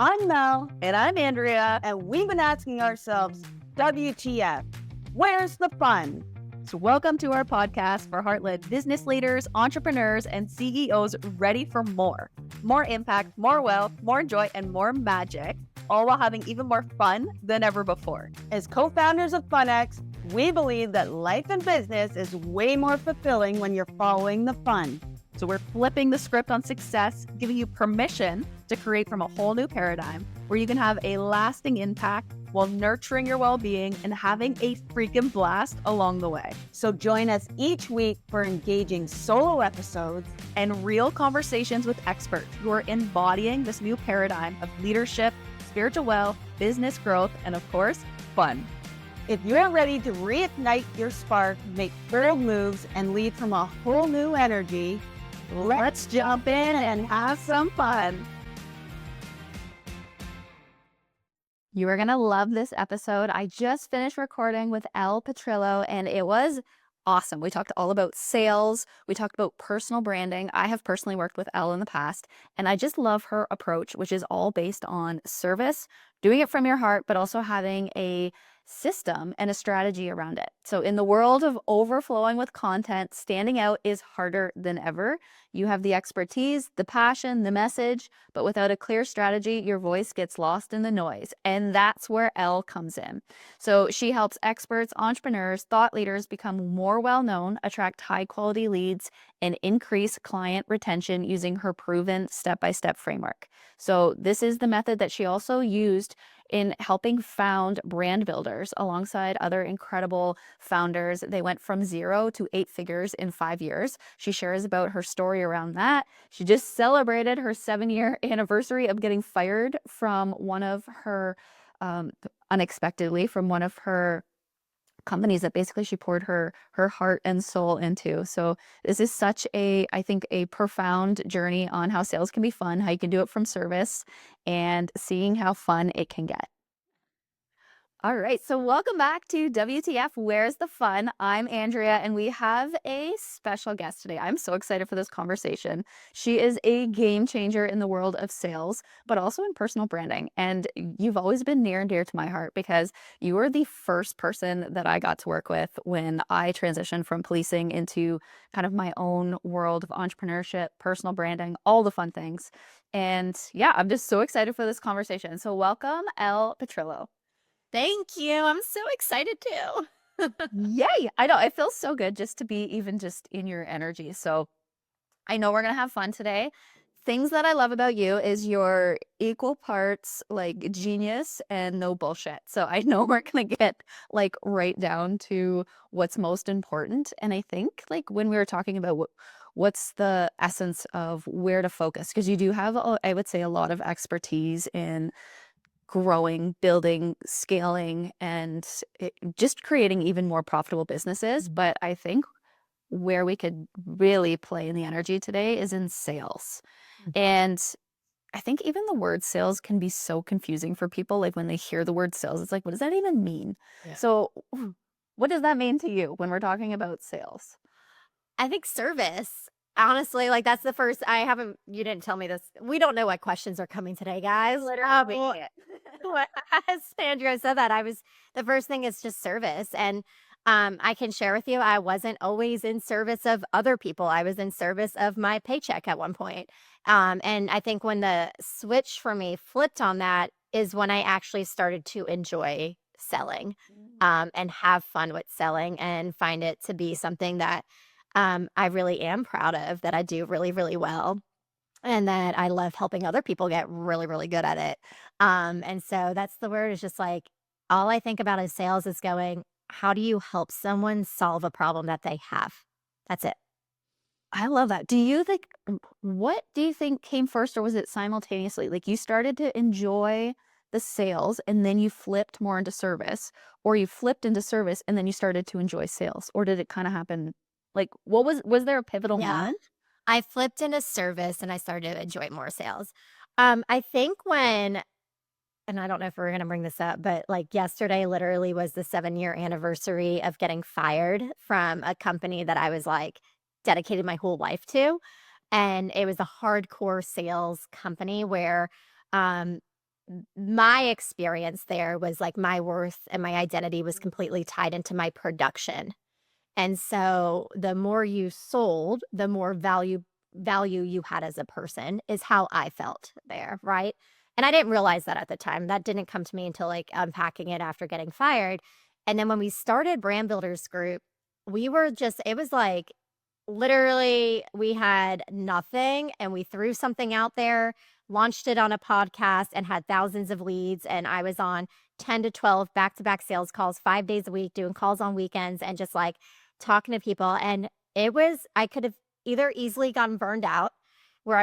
I'm Mel, And I'm Andrea. and we've been asking ourselves, WTF? Where's the fun? So, welcome to our podcast for heart-led business leaders, entrepreneurs, and CEOs ready for more. More impact, more wealth, more joy, and more magic, all while having even more fun than ever before. As co-founders of FunX, we believe that life and business is way more fulfilling when you're following the fun. So we're flipping the script on success, giving you permission to create from a whole new paradigm where you can have a lasting impact while nurturing your well-being and having a freaking blast along the way. So join us each week for engaging solo episodes and real conversations with experts who are embodying this new paradigm of leadership, spiritual wealth, business growth, and of course, fun. If you're ready to reignite your spark, make bold moves, and lead from a whole new energy, Let's jump in and have some fun. You are going to love this episode. I just finished recording with Elle Petrillo, and it was awesome. We talked all about sales. We talked about personal branding. I have personally worked with Elle in the past, and I just love her approach, which is all based on service, doing it from your heart, but also having a system and a strategy around it. So in the world of overflowing with content, standing out is harder than ever. You have the expertise, the passion, the message, but without a clear strategy, your voice gets lost in the noise. And that's where Elle comes in. So she helps experts, entrepreneurs, thought leaders become more well-known, attract high-quality leads, and increase client retention using her proven step-by-step framework. So this is the method that she also used in helping found brand builders alongside other incredible founders. They went from 0 to 8 figures in 5 years. She shares about her story around that. She just celebrated her 7-year anniversary of getting fired from one of her, unexpectedly, from one of her companies that basically she poured her heart and soul into. So this is such a, I think, a profound journey on how sales can be fun, how you can do it from service, and seeing how fun it can get. All right, so welcome back to WTF, Where's the Fun? I'm Andrea, and we have a special guest today. I'm so excited for this conversation. She is a game changer in the world of sales, but also in personal branding. And you've always been near and dear to my heart because you were the first person that I got to work with when I transitioned from policing into kind of my own world of entrepreneurship, personal branding, all the fun things. And yeah, I'm just so excited for this conversation. So welcome, Elle Petrillo. Thank you. I'm so excited too. Yay! I know, it feels so good just to be even just in your energy. So I know we're gonna have fun today. Things that I love about you is your equal parts like genius and no bullshit. So I know we're gonna get like right down to what's most important. And I think like when we were talking about what's the essence of where to focus, because you do have, I would say, a lot of expertise in growing, building, scaling, and just creating even more profitable businesses. But I think where we could really play in the energy today is in sales. And I think even the word sales can be so confusing for people. Like when they hear the word sales, it's like, what does that even mean? Yeah. So what does that mean to you when we're talking about sales? I think service. Honestly, like that's the first. You didn't tell me this. We don't know what questions are coming today, guys. Literally. As Sandra said that, the first thing is just service. And I can share with you, I wasn't always in service of other people. I was in service of my paycheck at one point. And I think when the switch for me flipped on that is when I actually started to enjoy selling and have fun with selling and find it to be something that I really am proud of, that I do really, really well. And that I love helping other people get really, really good at it. And so that's the word, is just like, all I think about is sales is going, how do you help someone solve a problem that they have? That's it. I love that. What do you think came first, or was it simultaneously? Like you started to enjoy the sales and then you flipped more into service, or you flipped into service and then you started to enjoy sales, or did it kind of happen? Like was there a pivotal moment? I flipped into service and I started to enjoy more sales. I think when, and I don't know if we're going to bring this up, but like yesterday literally was the 7-year anniversary of getting fired from a company that I was like dedicated my whole life to. And it was a hardcore sales company where my experience there was like my worth and my identity was completely tied into my production. And so the more you sold, the more value you had as a person is how I felt there, right? And I didn't realize that at the time. That didn't come to me until like unpacking it after getting fired. And then when we started Brand Builders Group, we were just, it was like literally we had nothing and we threw something out there, launched it on a podcast and had thousands of leads. And I was on 10 to 12 back-to-back sales calls 5 days a week, doing calls on weekends and just like talking to people. And it was, I could have either easily gotten burned out where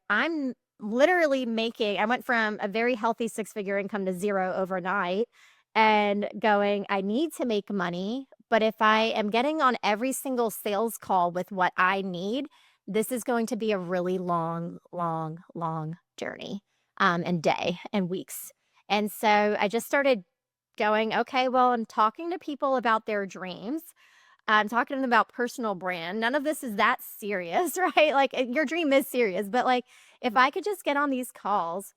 I'm literally making, I went from a very healthy 6-figure income to zero overnight and going, I need to make money. But if I am getting on every single sales call with what I need, this is going to be a really long, long, long journey and day and weeks. And so I just started going, okay, well, I'm talking to people about their dreams. I'm talking to them about personal brand. None of this is that serious, right? Like your dream is serious, but like if I could just get on these calls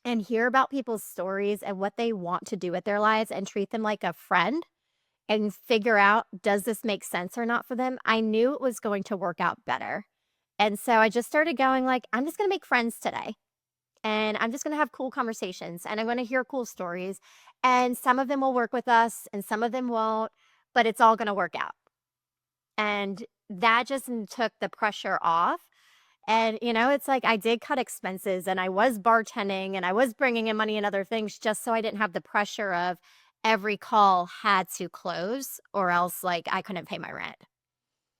and hear about people's stories and what they want to do with their lives and treat them like a friend and figure out, does this make sense or not for them? I knew it was going to work out better. And so I just started going like, I'm just going to make friends today. And I'm just going to have cool conversations and I'm going to hear cool stories. And some of them will work with us and some of them won't, but it's all going to work out. And that just took the pressure off. And, you know, it's like I did cut expenses and I was bartending and I was bringing in money and other things just so I didn't have the pressure of every call had to close or else like I couldn't pay my rent.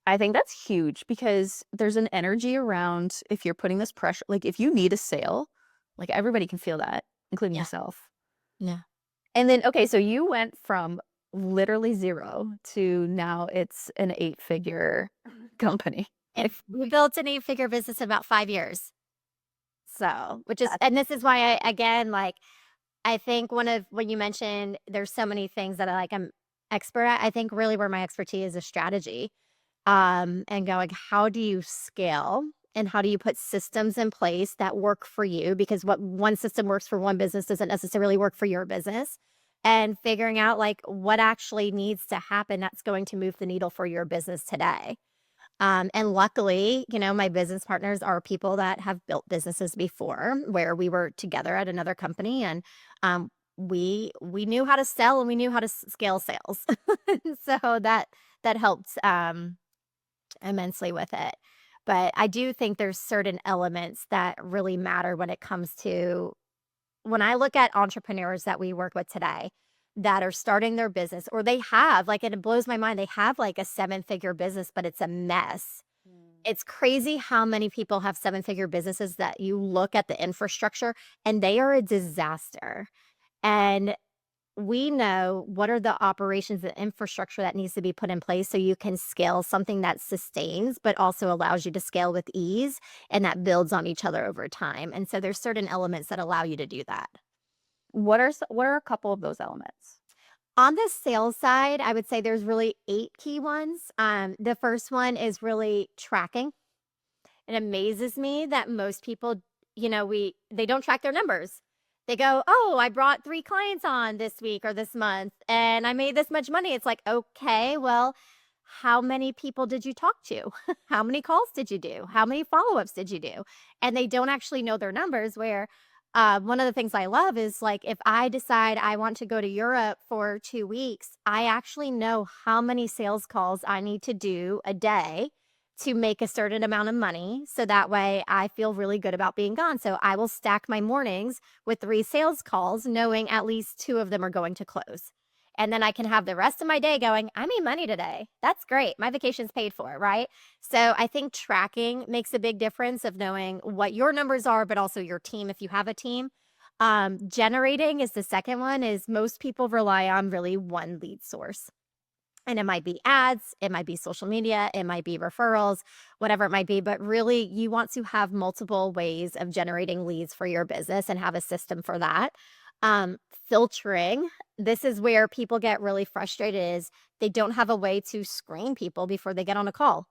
I think that's huge because there's an energy around if you're putting this pressure, like if you need a sale, like everybody can feel that, including Yeah. yourself. Yeah. And then, okay, so you went from literally zero to now it's an 8-figure company. We built an 8-figure business in about 5 years. So, which is, and this is why again, like, I think when you mentioned there's so many things that I'm expert at, I think really where my expertise is strategy. And going, how do you scale and how do you put systems in place that work for you? Because what one system works for one business doesn't necessarily work for your business. And figuring out like what actually needs to happen that's going to move the needle for your business today. And luckily, you know, my business partners are people that have built businesses before where we were together at another company and we knew how to sell and we knew how to scale sales. So that helped immensely with it. But I do think there's certain elements that really matter when it comes to when I look at entrepreneurs that we work with today that are starting their business or they have like, and it blows my mind, they have like a 7-figure business, but it's a mess. It's crazy how many people have 7-figure businesses that you look at the infrastructure and they are a disaster. And we know what are the operations and infrastructure that needs to be put in place so you can scale something that sustains, but also allows you to scale with ease and that builds on each other over time. And so there's certain elements that allow you to do that. What are a couple of those elements? On the sales side, I would say there's really 8 key ones. The first one is really tracking. It amazes me that most people, you know, they don't track their numbers. They go, oh, I brought 3 clients on this week or this month and I made this much money. It's like, okay, well, how many people did you talk to? How many calls did you do? How many follow-ups did you do? And they don't actually know their numbers where one of the things I love is like, if I decide I want to go to Europe for 2 weeks, I actually know how many sales calls I need to do a day to make a certain amount of money. So that way I feel really good about being gone. So I will stack my mornings with 3 sales calls, knowing at least 2 of them are going to close. And then I can have the rest of my day going, I made money today. That's great. My vacation's paid for, right? So I think tracking makes a big difference of knowing what your numbers are, but also your team, if you have a team. Generating is the second one, is most people rely on really one lead source. And it might be ads, it might be social media, it might be referrals, whatever it might be. But really, you want to have multiple ways of generating leads for your business and have a system for that. Filtering, this is where people get really frustrated, is they don't have a way to screen people before they get on a call.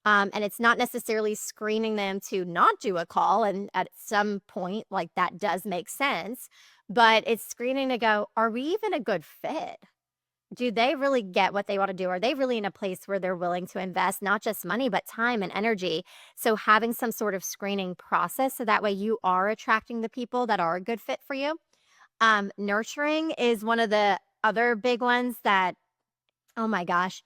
And it's not necessarily screening them to not do a call. And at some point, like that does make sense. But it's screening to go, are we even a good fit? Do they really get what they want to do? Are they really in a place where they're willing to invest not just money, but time and energy? So having some sort of screening process so that way you are attracting the people that are a good fit for you. Nurturing is one of the other big ones that, oh my gosh,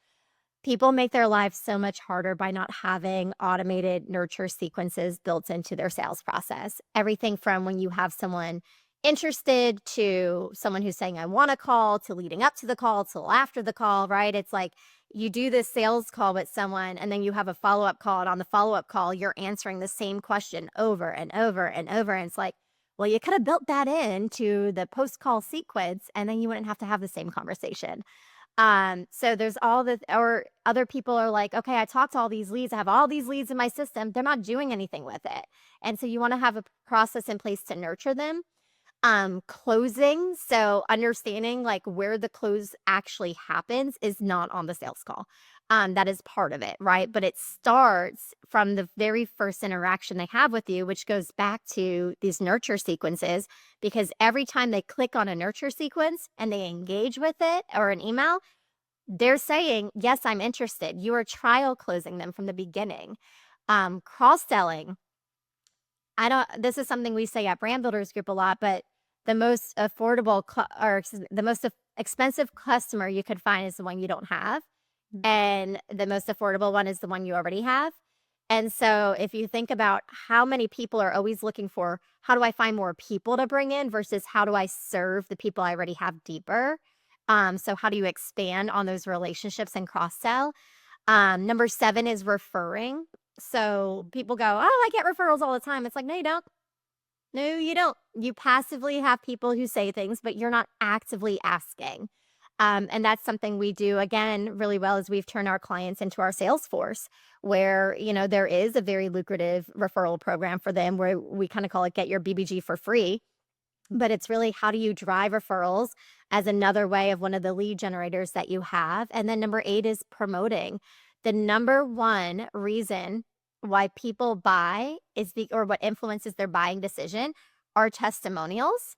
people make their lives so much harder by not having automated nurture sequences built into their sales process. Everything from when you have someone interested to someone who's saying, I want a call, to leading up to the call, till after the call, right? It's like you do this sales call with someone and then you have a follow up call. And on the follow up call, you're answering the same question over and over and over. And it's like, well, you could have built that into the post call sequence and then you wouldn't have to have the same conversation. So there's all this, or other people are like, okay, I talked to all these leads. I have all these leads in my system. They're not doing anything with it. And so you want to have a process in place to nurture them. Closing. So understanding like where the close actually happens is not on the sales call. That is part of it, right? But it starts from the very first interaction they have with you, which goes back to these nurture sequences, because every time they click on a nurture sequence and they engage with it or an email, they're saying, yes, I'm interested. You are trial closing them from the beginning. Cross-selling. This is something we say at Brand Builders Group a lot, but the most affordable the most expensive customer you could find is the one you don't have. And the most affordable one is the one you already have. And so if you think about how many people are always looking for, how do I find more people to bring in versus how do I serve the people I already have deeper? So how do you expand on those relationships and cross-sell? Number 7 is referring. So people go, oh, I get referrals all the time. It's like, no, you don't. No, you don't. You passively have people who say things, but you're not actively asking. And that's something we do, again, really well is we've turned our clients into our sales force where, there is a very lucrative referral program for them where we kind of call it get your BBG for free. But it's really how do you drive referrals as another way of one of the lead generators that you have. And then number 8 is promoting. The number one reason why people buy or what influences their buying decision are testimonials.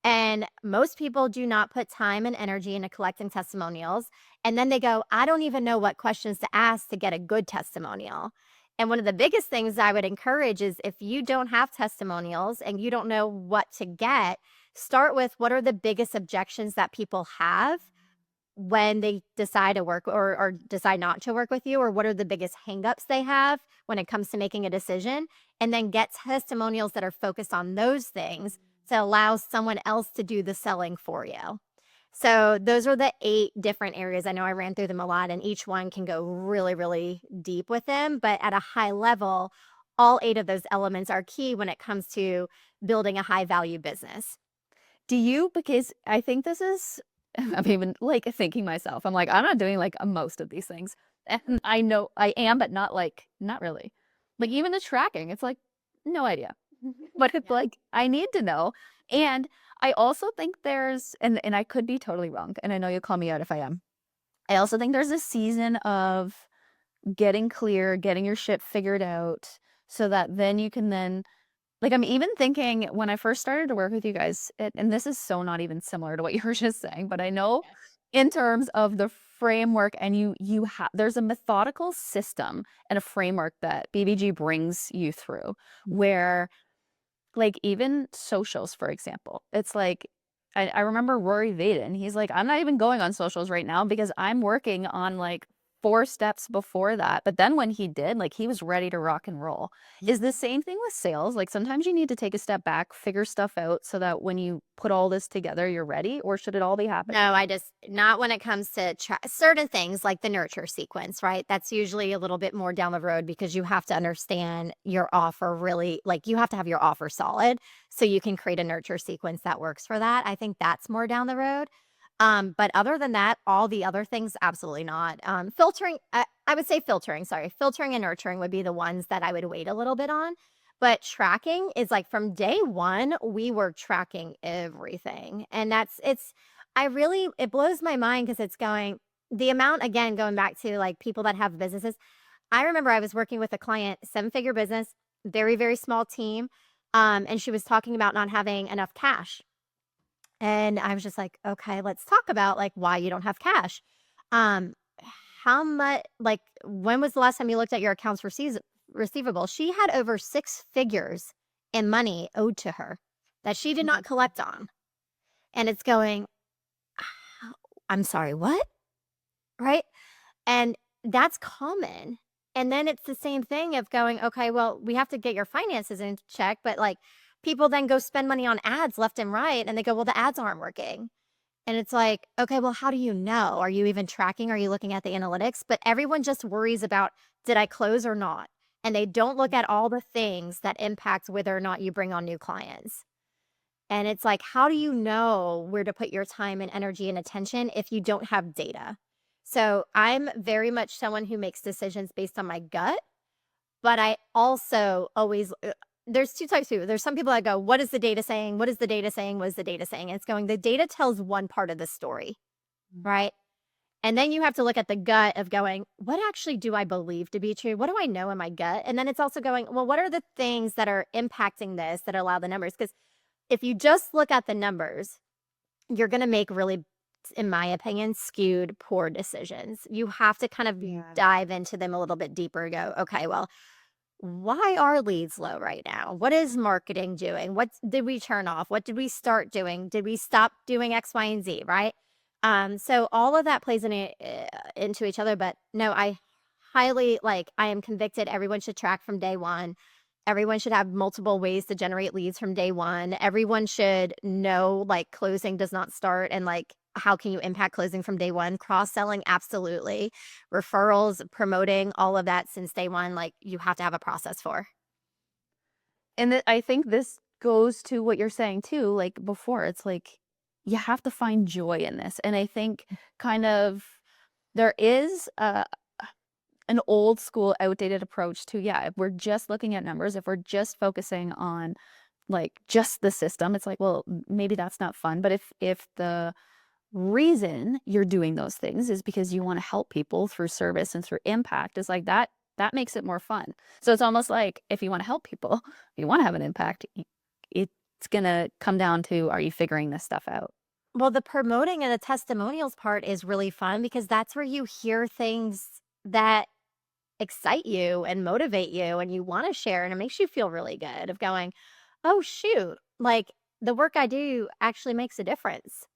And most people do not put time and energy into collecting testimonials. And then they go, I don't even know what questions to ask to get a good testimonial. And one of the biggest things I would encourage is if you don't have testimonials and you don't know what to get, start with what are the biggest objections that people have when they decide to work or decide not to work with you, or what are the biggest hangups they have when it comes to making a decision, and then get testimonials that are focused on those things to allow someone else to do the selling for you. So those are the 8 different areas. I know I ran through them a lot, and each one can go really, really deep with them. But at a high level, all 8 of those elements are key when it comes to building a high value business. Because I think this is, I'm even like thinking myself, I'm like, I'm not doing like most of these things. And I know I am, but not really. Like even the tracking, it's like, no idea. But it's like, I need to know. And I also think there's, and I could be totally wrong, and I know you'll call me out if I am. I also think there's a season of getting clear, getting your shit figured out so that then you can then, like, I'm even thinking when I first started to work with you guys, and this is so not even similar to what you were just saying, but I know in terms of the framework, and you have, there's a methodical system and a framework that BBG brings you through where, like, even socials, for example, it's like, I remember Rory Vaden, he's like, I'm not even going on socials right now because I'm working on like 4 steps before that. But then when he did, like, he was ready to rock and roll. Is the same thing with sales? Like sometimes you need to take a step back, figure stuff out so that when you put all this together, you're ready, or should it all be happening? No, not when it comes to certain things like the nurture sequence, right? That's usually a little bit more down the road because you have to understand your offer really, like you have to have your offer solid so you can create a nurture sequence that works for that. I think that's more down the road. But other than that, all the other things, absolutely not. Filtering, I would say filtering and nurturing would be the ones that I would wait a little bit on. But tracking is like from day one, we were tracking everything. And it blows my mind because it's the amount, again, going back to like people that have businesses, I remember I was working with a client, 7-figure business, very, very small team. And she was talking about not having enough cash. And I was just like, okay, let's talk about like why you don't have cash. Um, how much, like, when was the last time you looked at your accounts receivable? She had over 6 figures in money owed to her that she did not collect on. And it's going, I'm sorry, what? Right? And that's common. And then it's the same thing of going, okay, well, we have to get your finances in check, but like people then go spend money on ads left and right and they go, well, the ads aren't working. And it's like, okay, well, how do you know? Are you even tracking? Are you looking at the analytics? But everyone just worries about, did I close or not? And they don't look at all the things that impact whether or not you bring on new clients. And it's like, how do you know where to put your time and energy and attention if you don't have data? So I'm very much someone who makes decisions based on my gut, but I also always, there's two types of people. There's some people that go, what is the data saying? What is the data saying? What is the data saying? And it's going, the data tells one part of the story, right? And then you have to look at the gut of going, what actually do I believe to be true? What do I know in my gut? And then it's also going, well, what are the things that are impacting this that allow the numbers? Because if you just look at the numbers, you're going to make really, in my opinion, skewed, poor decisions. You have to kind of dive into them a little bit deeper and go, okay, well, why are leads low right now? What is marketing doing? What did we turn off? What did we start doing? Did we stop doing X, Y, and Z, right? So all of that plays into each other. But no, I highly, like, I am convicted everyone should track from day one. Everyone should have multiple ways to generate leads from day one. Everyone should know, like, closing does not start and, like, how can you impact closing from day one? Cross-selling, absolutely. Referrals, promoting, all of that since day one, like, you have to have a process for. And I think this goes to what you're saying too, like before, it's like you have to find joy in this. And I think kind of there is an old school outdated approach to, yeah, if we're just looking at numbers, if we're just focusing on like just the system, it's like, well, maybe that's not fun. But if the reason you're doing those things is because you want to help people through service and through impact, is like that makes it more fun. So it's almost like if you want to help people, if you want to have an impact, it's gonna come down to, are you figuring this stuff out? Well, the promoting and the testimonials part is really fun because that's where you hear things that excite you and motivate you and you want to share, and it makes you feel really good of going, oh shoot, like the work I do actually makes a difference.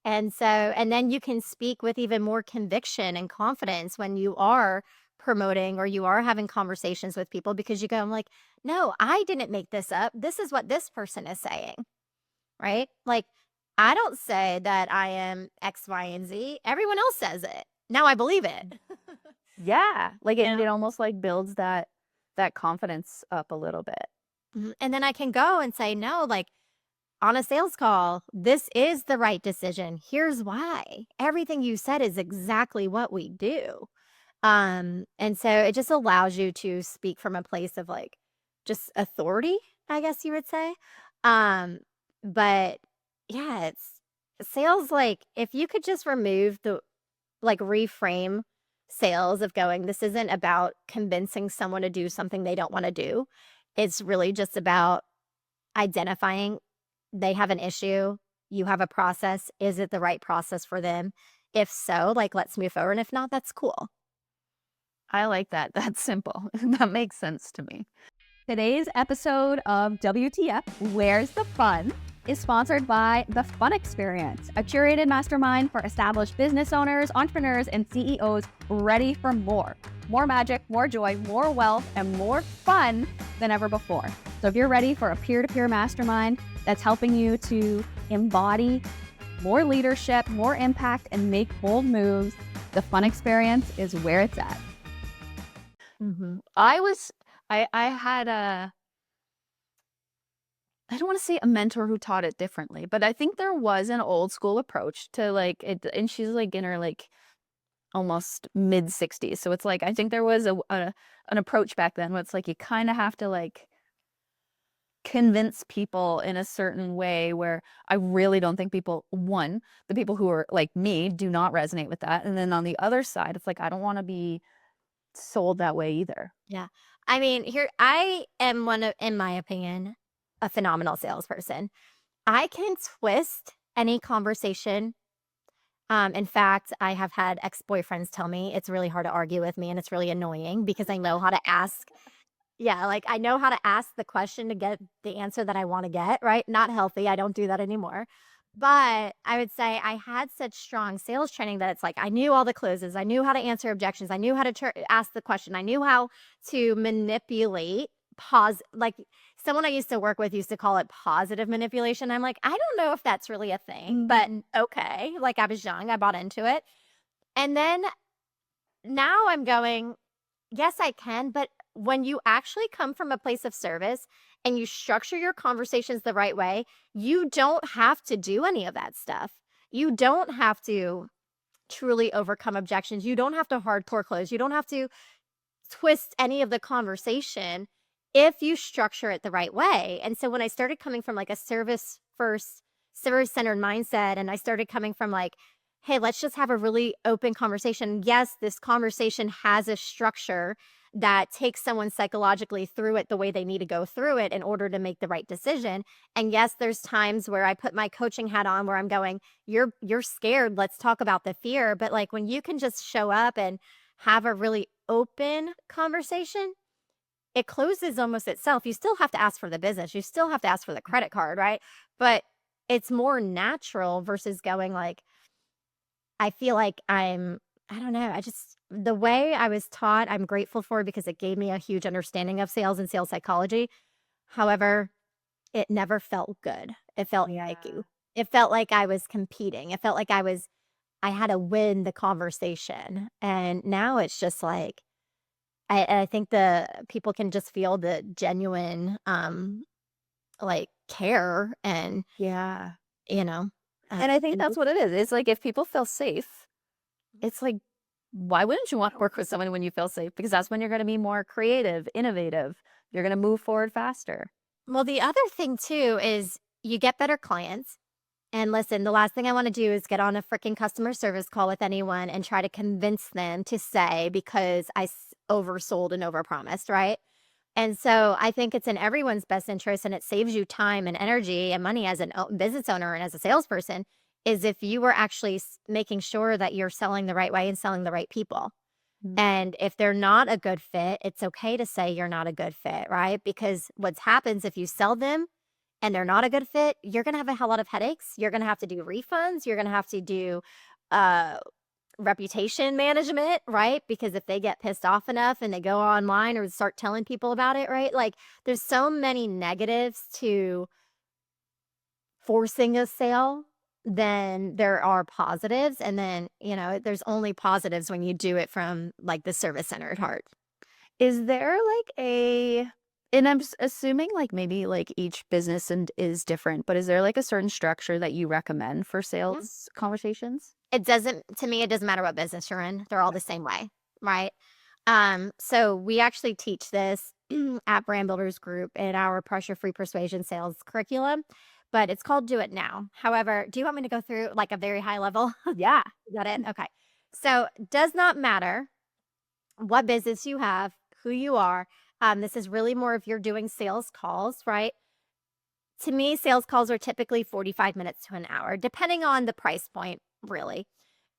And so, and then you can speak with even more conviction and confidence when you are promoting or you are having conversations with people, because you go, I'm like, no, I didn't make this up. This is what this person is saying, right? Like, I don't say that I am X, Y, and Z. Everyone else says it. Now I believe it. Yeah, like it almost like builds that confidence up a little bit. And then I can go and say, no, like on a sales call, this is the right decision. Here's why. Everything you said is exactly what we do. And so it just allows you to speak from a place of like just authority, I guess you would say. But yeah, it's sales. Like if you could just remove the, like, reframe sales of going, this isn't about convincing someone to do something they don't want to do. It's really just about identifying they have an issue, you have a process. Is it the right process for them? If so, like, let's move forward. And if not, that's cool. I like that. That's simple. That makes sense to me. Today's episode of WTF, Where's the Fun, is sponsored by The Fun Experience, a curated mastermind for established business owners, entrepreneurs, and CEOs ready for more. More magic, more joy, more wealth, and more fun than ever before. So if you're ready for a peer-to-peer mastermind that's helping you to embody more leadership, more impact, and make bold moves, The Fun Experience is where it's at. I had I don't want to say a mentor who taught it differently, but I think there was an old school approach to like it, and she's like in her like almost mid 60s. So it's like, I think there was an approach back then where it's like, you kind of have to like convince people in a certain way, where I really don't think people, one, the people who are like me do not resonate with that. And then on the other side, it's like, I don't want to be sold that way either. Yeah. I mean, here I am in my opinion, a phenomenal salesperson. I can twist any conversation. In fact, I have had ex-boyfriends tell me it's really hard to argue with me and it's really annoying because I know how to ask. Yeah, like I know how to ask the question to get the answer that I want to get, right? Not healthy. I don't do that anymore. But I would say I had such strong sales training that it's like I knew all the closes. I knew how to answer objections. I knew how to ask the question. I knew how to manipulate like someone I used to work with used to call it positive manipulation. I'm like, I don't know if that's really a thing, but okay. Like I was young, I bought into it. And then now I'm going, yes, I can. But when you actually come from a place of service and you structure your conversations the right way, you don't have to do any of that stuff. You don't have to truly overcome objections. You don't have to hardcore close. You don't have to twist any of the conversation if you structure it the right way. And so when I started coming from like a service first, service centered mindset, and I started coming from like, hey, let's just have a really open conversation. Yes, this conversation has a structure that takes someone psychologically through it the way they need to go through it in order to make the right decision. And yes, there's times where I put my coaching hat on where I'm going, you're scared. Let's talk about the fear. But like when you can just show up and have a really open conversation, it closes almost itself. You still have to ask for the business. You still have to ask for the credit card, right? But it's more natural versus going like, I feel like I don't know. The way I was taught, I'm grateful for because it gave me a huge understanding of sales and sales psychology. However, it never felt good. It felt icky. It felt like I was competing. It felt like I had to win the conversation. And now it's just like, I think the people can just feel the genuine, like care and, Yeah. you know. And I think that's what it is. It's like if people feel safe, it's like, why wouldn't you want to work with someone when you feel safe? Because that's when you're going to be more creative, innovative. You're going to move forward faster. Well, the other thing too is you get better clients. And listen, the last thing I want to do is get on a freaking customer service call with anyone and try to convince them to say because I oversold and overpromised, right? And so I think it's in everyone's best interest and it saves you time and energy and money as a business owner and as a salesperson is if you were actually making sure that you're selling the right way and selling the right people. And if they're not a good fit, it's okay to say you're not a good fit, right? Because what happens if you sell them and they're not a good fit, you're going to have a hell lot of headaches. You're going to have to do refunds. You're going to have to do reputation management, right? Because if they get pissed off enough and they go online or start telling people about it, right? Like there's so many negatives to forcing a sale than there are positives. And then, there's only positives when you do it from like the service centered heart. Is there like and I'm assuming like maybe like each business is different, but is there like a certain structure that you recommend for sales conversations? To me, it doesn't matter what business you're in. They're all the same way, right? So we actually teach this at Brand Builders Group in our pressure-free persuasion sales curriculum, but it's called Do It Now. However, do you want me to go through like a very high level? Yeah. Got it? Okay. So does not matter what business you have, who you are. This is really more if you're doing sales calls, right? To me, sales calls are typically 45 minutes to an hour, depending on the price point, really.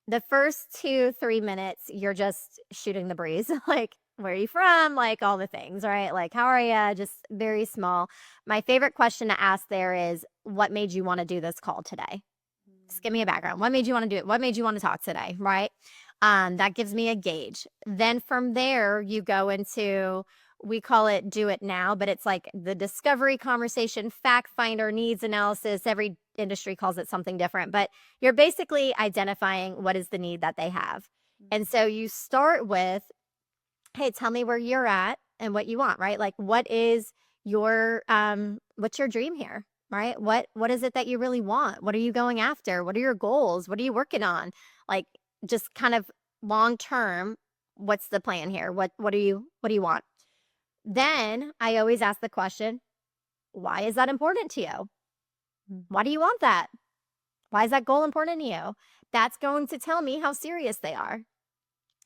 The first 2-3 minutes, you're just shooting the breeze. Like, where are you from? Like, all the things, right? Like, how are you? Just very small. My favorite question to ask there is, what made you want to do this call today? Just give me a background. What made you want to do it? What made you want to talk today, right? That gives me a gauge. Then from there, you go into, we call it Do It Now, but it's like the discovery conversation, fact finder, needs analysis. Every industry calls it something different, but you're basically identifying what is the need that they have. And so you start with, hey, tell me where you're at and what you want, right? Like what is your, what's your dream here, right? What is it that you really want? What are you going after? What are your goals? What are you working on? Like just kind of long term, what's the plan here? What do you want? Then I always ask the question, why is that important to you? Why do you want that? Why is that goal important to you? That's going to tell me how serious they are.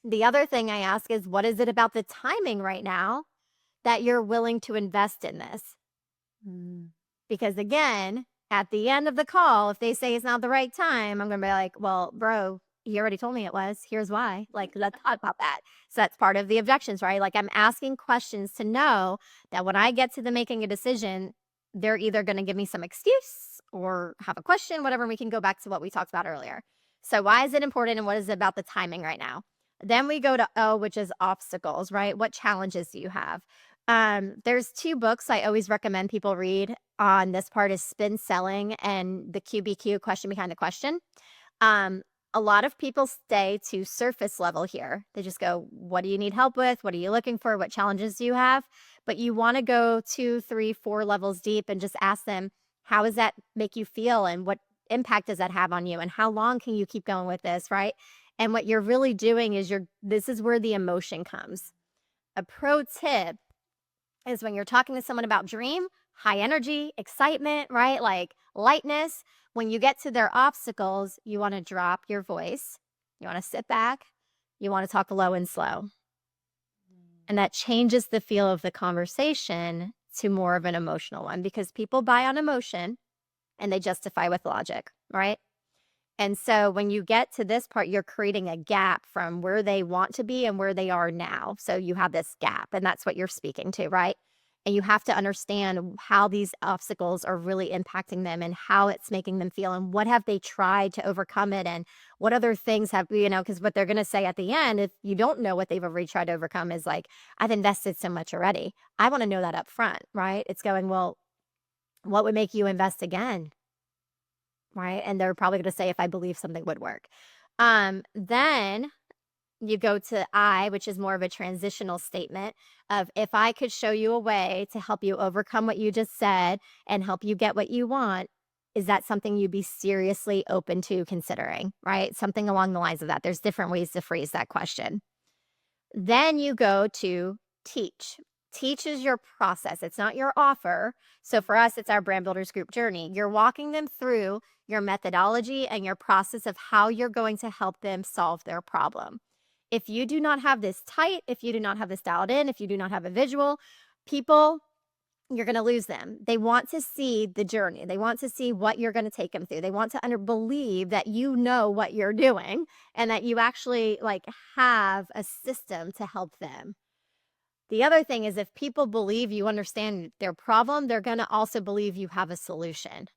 The other thing I ask is, what is it about the timing right now that you're willing to invest in this? Because again, at the end of the call, if they say it's not the right time, I'm going to be like, well, bro, you already told me it was. Here's why. Like, let's talk about that. So that's part of the objections, right? Like, I'm asking questions to know that when I get to the making a decision, they're either going to give me some excuse or have a question, whatever. And we can go back to what we talked about earlier. So why is it important and what is it about the timing right now? Then we go to O, which is obstacles, right? What challenges do you have? There's 2 books I always recommend people read on this part is Spin Selling and the QBQ, Question Behind the Question. A lot of people stay to surface level here. They just go, what do you need help with? What are you looking for? What challenges do you have? But you want to go 2, 3, 4 levels deep and just ask them, how does that make you feel? And what impact does that have on you? And how long can you keep going with this, right? And what you're really doing is this is where the emotion comes. A pro tip is when you're talking to someone about dream, high energy, excitement, right? Like lightness. When you get to their obstacles, you want to drop your voice. You want to sit back. You want to talk low and slow. And that changes the feel of the conversation to more of an emotional one because people buy on emotion and they justify with logic, right? And so when you get to this part, you're creating a gap from where they want to be and where they are now. So you have this gap, and that's what you're speaking to, right? And you have to understand how these obstacles are really impacting them and how it's making them feel and what have they tried to overcome it and what other things have, because what they're going to say at the end, if you don't know what they've already tried to overcome is like, I've invested so much already. I want to know that up front, right? It's going, well, what would make you invest again? Right? And they're probably going to say, if I believe something would work. Then you go to I, which is more of a transitional statement of if I could show you a way to help you overcome what you just said and help you get what you want, is that something you'd be seriously open to considering, right? Something along the lines of that. There's different ways to phrase that question. Then you go to teach. Teach is your process. It's not your offer. So for us, it's our brand builders group journey. You're walking them through your methodology and your process of how you're going to help them solve their problem. If you do not have this tight, if you do not have this dialed in, if you do not have a visual, people, you're going to lose them. They want to see the journey. They want to see what you're going to take them through. They want to believe that you know what you're doing and that you actually have a system to help them. The other thing is if people believe you understand their problem, they're going to also believe you have a solution.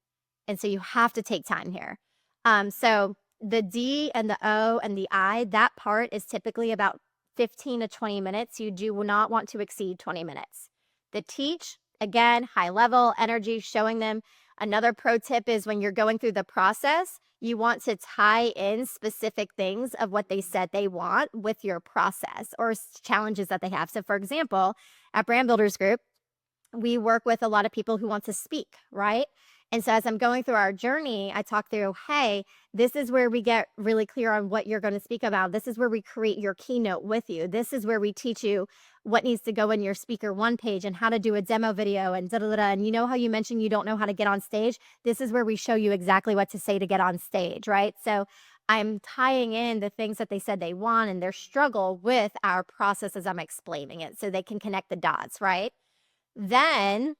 And so you have to take time here. So the D and the O and the I, that part is typically about 15 to 20 minutes. You do not want to exceed 20 minutes. The teach, again, high level energy, showing them. Another pro tip is when you're going through the process, you want to tie in specific things of what they said they want with your process or challenges that they have. So for example, at Brand Builders Group, we work with a lot of people who want to speak, right? And so as I'm going through our journey, I talk through, hey, this is where we get really clear on what you're going to speak about. This is where we create your keynote with you. This is where we teach you what needs to go in your speaker one page and how to do a demo video and da-da-da-da. And you know how you mentioned you don't know how to get on stage? This is where we show you exactly what to say to get on stage, right? So I'm tying in the things that they said they want and their struggle with our process as I'm explaining it so they can connect the dots, right? Then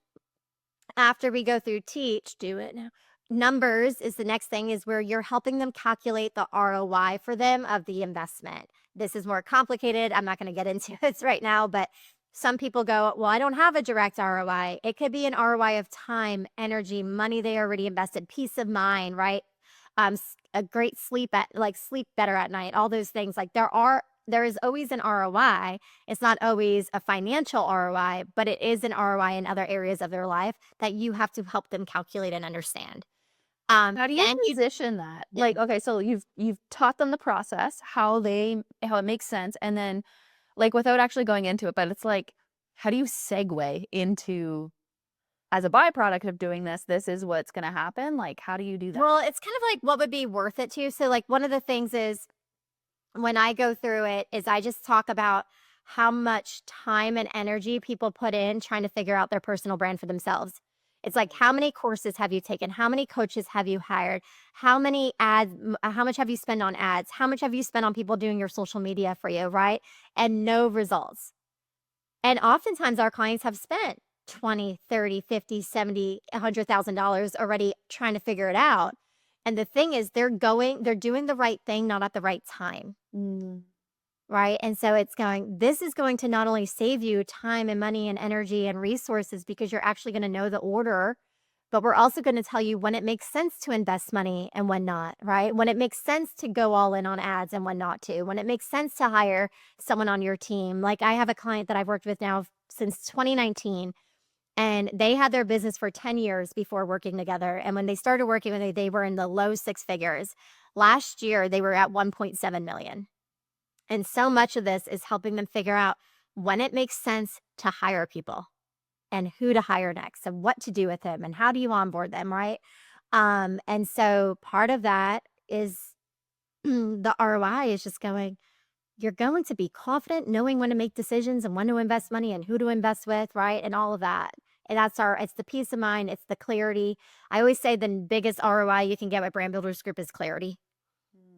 after we go through teach, do it now. Numbers is the next thing is where you're helping them calculate the ROI for them of the investment. This is more complicated. I'm not going to get into this right now, but some people go, well, I don't have a direct ROI. It could be an ROI of time, energy, money they already invested, peace of mind, right? A great sleep sleep better at night, all those things. There is always an ROI. It's not always a financial ROI, but it is an ROI in other areas of their life that you have to help them calculate and understand. How do you position that? Like, okay, so you've taught them the process, how it makes sense, and then without actually going into it, but it's like, how do you segue into, as a byproduct of doing this is what's going to happen? Like, how do you do that? Well, it's kind of like what would be worth it too. So one of the things is when I go through it is I just talk about how much time and energy people put in trying to figure out their personal brand for themselves. It's like, how many courses have you taken? How many coaches have you hired? How many ads, how much have you spent on ads? How much have you spent on people doing your social media for you, right? And no results. And oftentimes our clients have spent 20, 30, 50, 70, $100,000 already trying to figure it out. And the thing is, they're doing the right thing, not at the right time. Right. And so this is going to not only save you time and money and energy and resources because you're actually going to know the order, but we're also going to tell you when it makes sense to invest money and when not, right? When it makes sense to go all in on ads and when not to, when it makes sense to hire someone on your team. Like, I have a client that I've worked with now since 2019, and they had their business for 10 years before working together. And when they started working with me, they were in the low six figures. Last year, they were at 1.7 million. And so much of this is helping them figure out when it makes sense to hire people and who to hire next and what to do with them and how do you onboard them, right? And so part of that is the ROI is just you're going to be confident knowing when to make decisions and when to invest money and who to invest with, right? And all of that. And it's the peace of mind. It's the clarity. I always say the biggest ROI you can get with Brand Builders Group is clarity.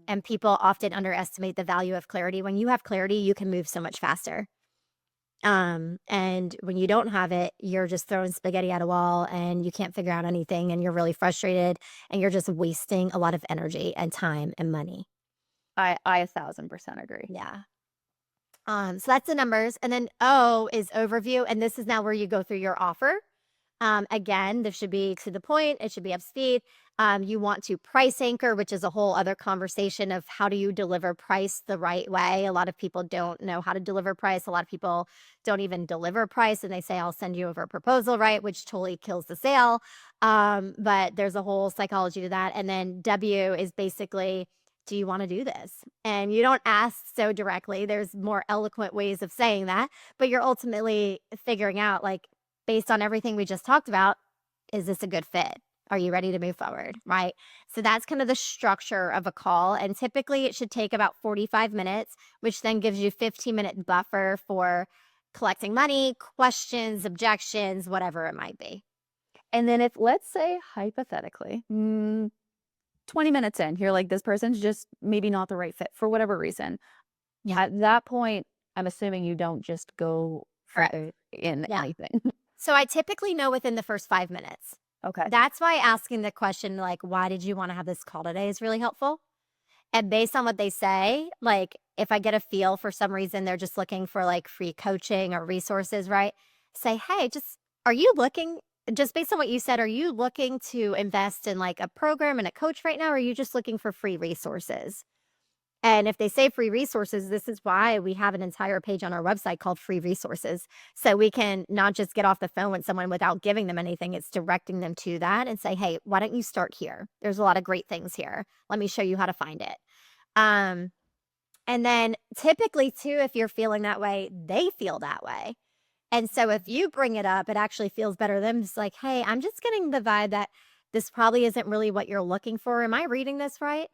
And people often underestimate the value of clarity. When you have clarity, you can move so much faster. And when you don't have it, you're just throwing spaghetti at a wall and you can't figure out anything and you're really frustrated and you're just wasting a lot of energy and time and money. I 1,000% agree. Yeah. So that's the numbers. And then O is overview. And this is now where you go through your offer. Again, this should be to the point. It should be up speed. You want to price anchor, which is a whole other conversation of how do you deliver price the right way. A lot of people don't know how to deliver price. A lot of people don't even deliver price and they say, I'll send you over a proposal, right? Which totally kills the sale. But there's a whole psychology to that. And then W is basically, do you want to do this? And you don't ask so directly. There's more eloquent ways of saying that, but you're ultimately figuring out, like, based on everything we just talked about, is this a good fit? Are you ready to move forward? Right. So that's kind of the structure of a call. And typically it should take about 45 minutes, which then gives you 15-minute buffer for collecting money, questions, objections, whatever it might be. And then if, let's say, hypothetically, 20 minutes in, you're like, this person's just maybe not the right fit for whatever reason. Yeah. At that point, I'm assuming you don't just go in anything. So I typically know within the first 5 minutes. Okay. That's why asking the question, like, why did you want to have this call today is really helpful. And based on what they say, like, if I get a feel for some reason they're just looking for like free coaching or resources, right? Say, hey, are you looking, just based on what you said, are you looking to invest in like a program and a coach right now? Or are you just looking for free resources? And if they say free resources, this is why we have an entire page on our website called free resources. So we can not just get off the phone with someone without giving them anything. It's directing them to that and say, hey, why don't you start here? There's a lot of great things here. Let me show you how to find it. And then typically too, if you're feeling that way, they feel that way. And so if you bring it up, it actually feels better to them. It's like, hey, I'm just getting the vibe that this probably isn't really what you're looking for. Am I reading this right?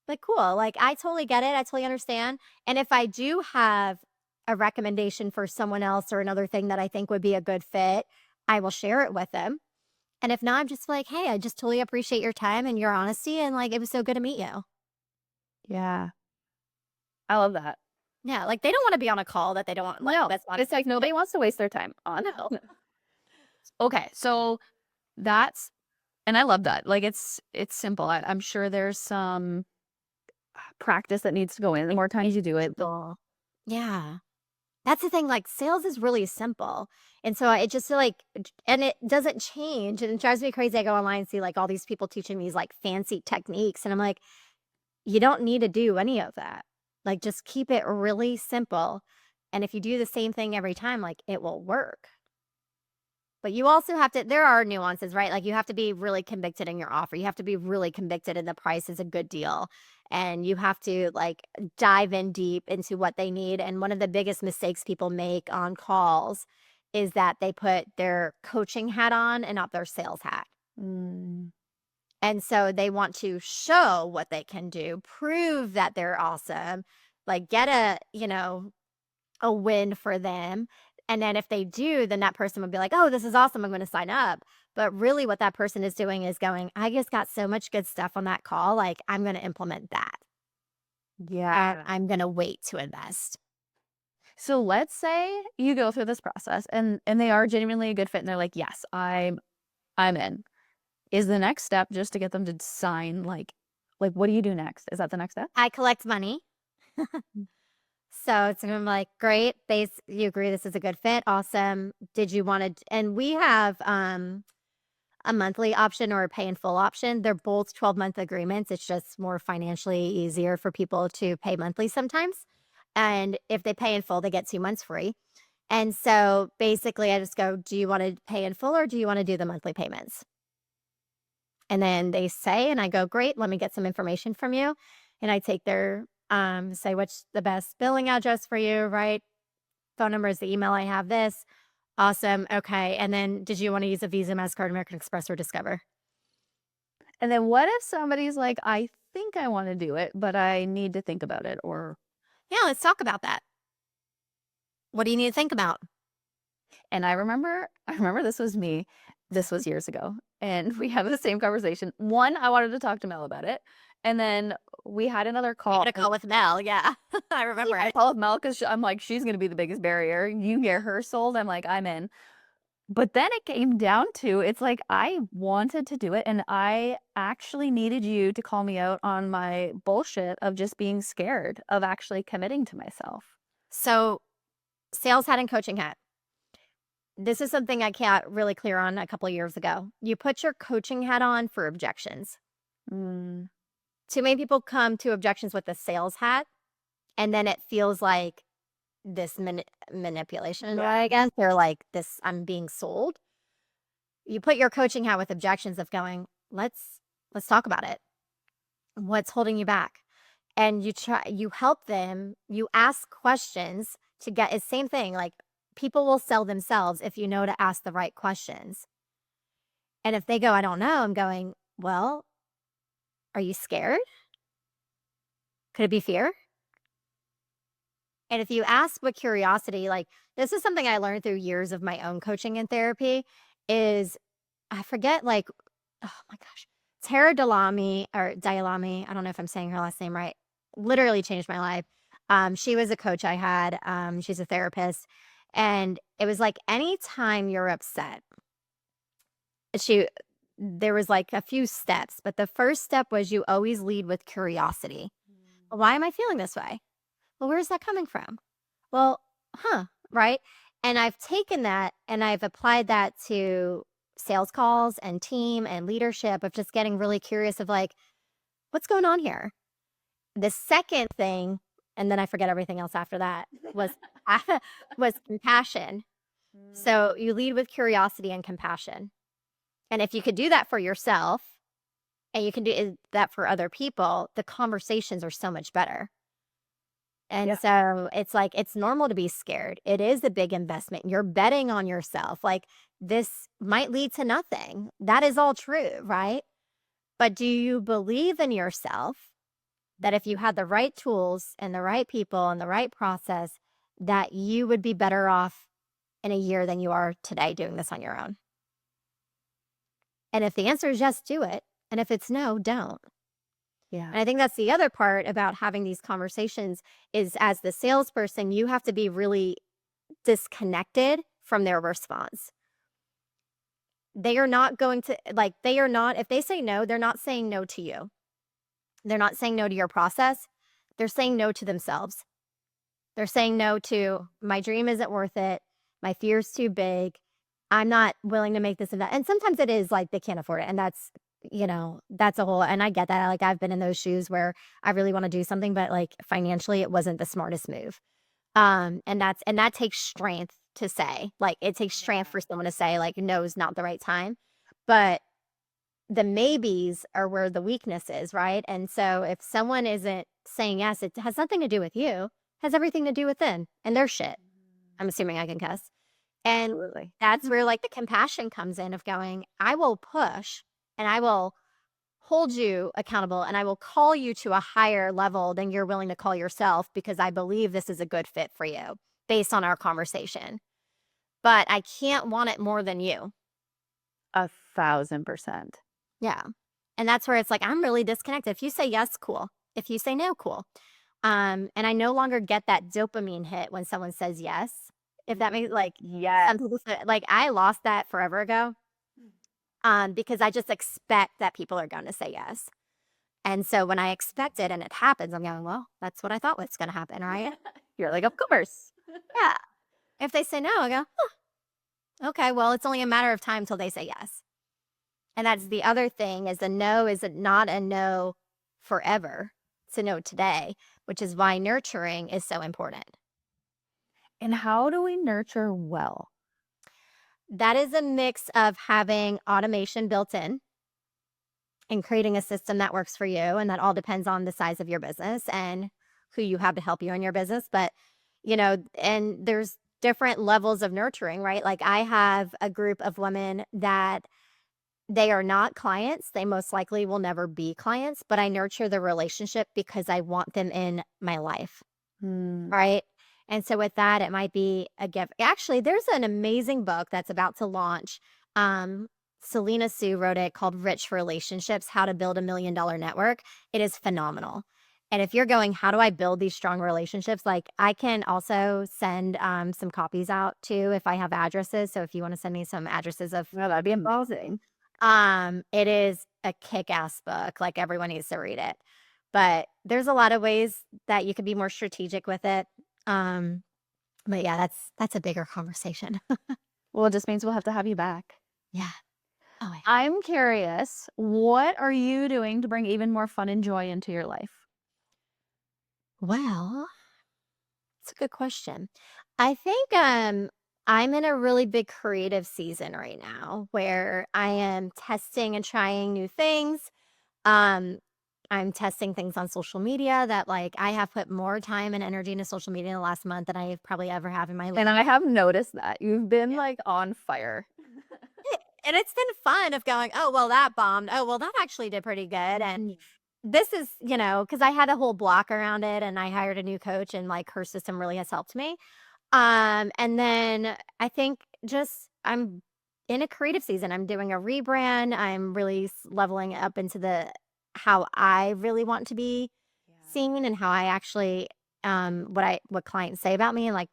Like, cool. Like, I totally get it. I totally understand. And if I do have a recommendation for someone else or another thing that I think would be a good fit, I will share it with them. And if not, I'm just like, hey, I just totally appreciate your time and your honesty. And like, it was so good to meet you. Yeah. I love that. Yeah. Like, they don't want to be on a call that they don't want. No, that's it's like nobody wants to waste their time on. No. Okay. So that's, and I love that. Like, it's simple. I'm sure there's some practice that needs to go in. The more times you do it. Yeah. That's the thing. Like, sales is really simple. And so it just like, and it doesn't change. And it drives me crazy. I go online and see like all these people teaching these like fancy techniques. And I'm like, you don't need to do any of that. Like, just keep it really simple. And if you do the same thing every time, like, it will work. But you also have to, there are nuances, right? Like, you have to be really convicted in your offer. You have to be really convicted in the price is a good deal. And you have to like dive in deep into what they need. And one of the biggest mistakes people make on calls is that they put their coaching hat on and not their sales hat. And so they want to show what they can do, prove that they're awesome, like get a win for them. And then if they do, then that person would be like, oh, this is awesome. I'm going to sign up. But really what that person is doing is going, I just got so much good stuff on that call. Like, I'm going to implement that. Yeah. I'm going to wait to invest. So let's say you go through this process and they are genuinely a good fit and they're like, yes, I'm in. Is the next step just to get them to sign? Like what do you do next? Is that the next step? I collect money. So it's going to be like, great. You agree this is a good fit. Awesome. Did you want to, and we have a monthly option or a pay in full option. They're both 12-month agreements. It's just more financially easier for people to pay monthly sometimes. And if they pay in full, they get 2 months free. And so basically I just go, do you want to pay in full or do you want to do the monthly payments? And then they say, and I go, great, let me get some information from you. And I take their, say, what's the best billing address for you, right? Phone number is the email I have this. Awesome. Okay. And then did you want to use a Visa, MasterCard, American Express, or Discover? And then what if somebody's like, I think I want to do it, but I need to think about it? Or Yeah, let's talk about that. What do you need to think about? and I remember this was me. This was years ago. And we had the same conversation. One, I wanted to talk to Mel about it. And then we had another call. I had a call with Mel. Yeah, I remember I it. call with Mel because I'm like, she's going to be the biggest barrier. You get her sold. I'm like, I'm in. But then it came down to, it's like, I wanted to do it. And I actually needed you to call me out on my bullshit of just being scared of actually committing to myself. So sales hat and coaching hat. This is something I got really clear on a couple of years ago. You put your coaching hat on for objections. Mm. Too many people come to objections with the sales hat, and then it feels like this manipulation, I guess. They're like, this, I'm being sold. You put your coaching hat with objections of going, let's talk about it. What's holding you back? And you help them, you ask questions to get, it's same thing. Like, people will sell themselves if you know to ask the right questions. And if they go, I don't know, I'm going, well, are you scared? Could it be fear? And if you ask with curiosity, like, this is something I learned through years of my own coaching and therapy, is I forget, like, oh my gosh, Tara Dalami, I don't know if I'm saying her last name right, literally changed my life. She was a coach I had. She's a therapist. And it was like, anytime you're upset, there was like a few steps, but the first step was you always lead with curiosity. Why am I feeling this way? Well, where's that coming from? Well, right? And I've taken that and I've applied that to sales calls and team and leadership of just getting really curious of like, what's going on here? The second thing, and then I forget everything else after that, was compassion. So you lead with curiosity and compassion. And if you could do that for yourself and you can do that for other people, the conversations are so much better. And so it's like, it's normal to be scared. It is a big investment. You're betting on yourself. Like, this might lead to nothing. That is all true, right? But do you believe in yourself that if you had the right tools and the right people and the right process, that you would be better off in a year than you are today doing this on your own? And if the answer is yes, do it. And if it's no, don't. Yeah. And I think that's the other part about having these conversations is, as the salesperson, you have to be really disconnected from their response. They are not going to, like, if they say no, they're not saying no to you. They're not saying no to your process. They're saying no to themselves. They're saying no to, my dream isn't worth it. My fear's too big. I'm not willing to make this investment. And sometimes it is like they can't afford it. And that's, that's a whole, and I get that. Like, I've been in those shoes where I really want to do something, but like financially it wasn't the smartest move. And that takes strength to say. Like, it takes strength for someone to say like, no is not the right time. But the maybes are where the weakness is, right? And so if someone isn't saying yes, it has nothing to do with you. It has everything to do with them and their shit. I'm assuming I can cuss. And Absolutely. that's where like the compassion comes in of going, I will push and I will hold you accountable and I will call you to a higher level than you're willing to call yourself, because I believe this is a good fit for you based on our conversation. but I can't want it more than you. 1,000%. Yeah. And that's where it's like, I'm really disconnected. If you say yes, cool. If you say no, cool. And I no longer get that dopamine hit when someone says yes. If that makes like Yes. some people say, like I lost that forever ago. Because I just expect that people are going to say yes. And so when I expect it and it happens, I'm going, well, that's what I thought was going to happen, right? You're like, of course. Yeah. If they say no, I go, huh, okay, well, it's only a matter of time till they say yes. And that's the other thing is a no is not a no forever. It's a no today, which is why nurturing is so important. And how do we nurture well? That is a mix of having automation built in and creating a system that works for you. And that all depends on the size of your business and who you have to help you in your business. But, and there's different levels of nurturing, right? Like I have a group of women that they are not clients. They most likely will never be clients, but I nurture the relationship because I want them in my life. Right. And so with that, it might be a gift. Actually, there's an amazing book that's about to launch. Selena Sue wrote it called Rich Relationships, How to Build $1 Million Network. It is phenomenal. And if you're going, how do I build these strong relationships? Like I can also send some copies out too if I have addresses. So if you want to send me some addresses of, Well, that'd be amazing. it is a kick-ass book. Like everyone needs to read it. But there's a lot of ways that you could be more strategic with it. But yeah, that's a bigger conversation. Well, it just means we'll have to have you back. Yeah. Oh, yeah. I'm curious, what are you doing to bring even more fun and joy into your life? Well, it's a good question. I think I'm in a really big creative season right now where I am testing and trying new things. I'm testing things on social media that like I have put more time and energy into social media in the last month than I probably ever have in my life. And I have noticed that you've been like on fire. And it's been fun of going, oh, well, that bombed. Oh, well, that actually did pretty good. And this is, because I had a whole block around it and I hired a new coach and like her system really has helped me. And then I think just I'm in a creative season. I'm doing a rebrand. I'm really leveling up into how I really want to be seen and how I actually what clients say about me and like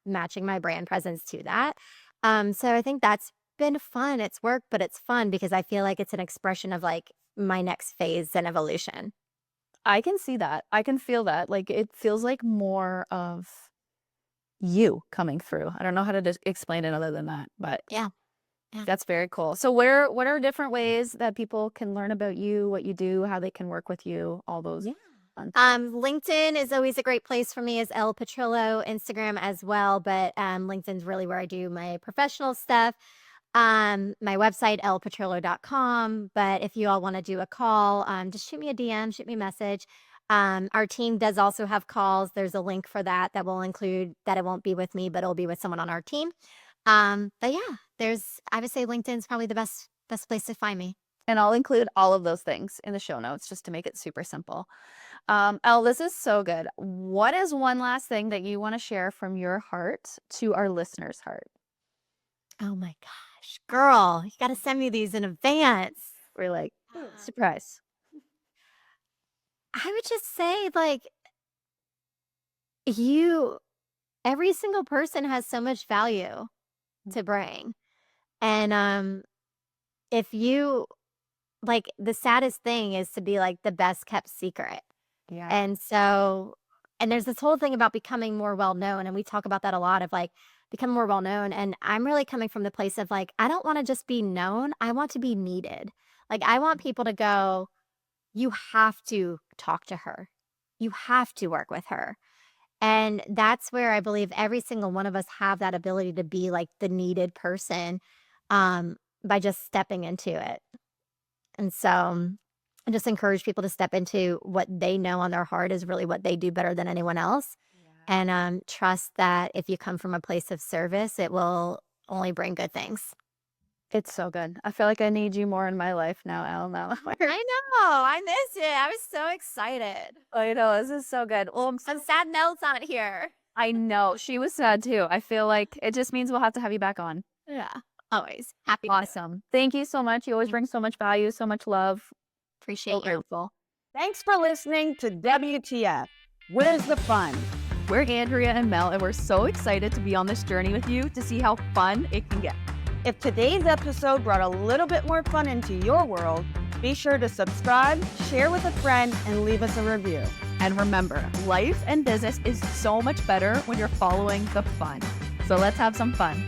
matching my brand presence to that. So I think that's been fun. It's work, but it's fun because I feel like it's an expression of like my next phase and evolution. I can see that. I can feel that. Like it feels like more of you coming through. I don't know how to explain it other than that, but Yeah. That's very cool. So what are different ways that people can learn about you, what you do, how they can work with you, all those? Fun LinkedIn is always a great place for me as Elle Petrillo, Instagram as well, but LinkedIn's really where I do my professional stuff. My website, ellepetrillo.com. But if you all want to do a call, just shoot me a DM, shoot me a message. Our team does also have calls. There's a link for that will include that it won't be with me, but it'll be with someone on our team. But yeah, I would say LinkedIn's probably the best place to find me. And I'll include all of those things in the show notes just to make it super simple. Elle, this is so good. What is one last thing that you want to share from your heart to our listeners' heart? Oh my gosh, girl, you got to send me these in advance. We're like, surprise. I would just say like every single person has so much value to bring. And if you like the saddest thing is to be like the best kept secret. Yeah. And so there's this whole thing about becoming more well known, and we talk about that a lot of like become more well known. And I'm really coming from the place of like I don't want to just be known, I want to be needed. Like I want people to go, you have to talk to her. You have to work with her. And that's where I believe every single one of us have that ability to be like the needed person by just stepping into it. And so I just encourage people to step into what they know on their heart is really what they do better than anyone else. Yeah. And trust that if you come from a place of service, it will only bring good things. It's so good. I feel like I need you more in my life now, Elle. Now. I know. I missed it. I was so excited. I know. This is so good. Well, some sad notes on it here. I know. She was sad too. I feel like it just means we'll have to have you back on. Yeah, always happy. Awesome. Thank you so much. You always bring so much value, so much love. Appreciate So you. grateful. Thanks for listening to WTF. Where's the fun? We're Andrea and Mel, and we're so excited to be on this journey with you to see how fun it can get. If today's episode brought a little bit more fun into your world, be sure to subscribe, share with a friend, and leave us a review. And remember, life and business is so much better when you're following the fun. So let's have some fun.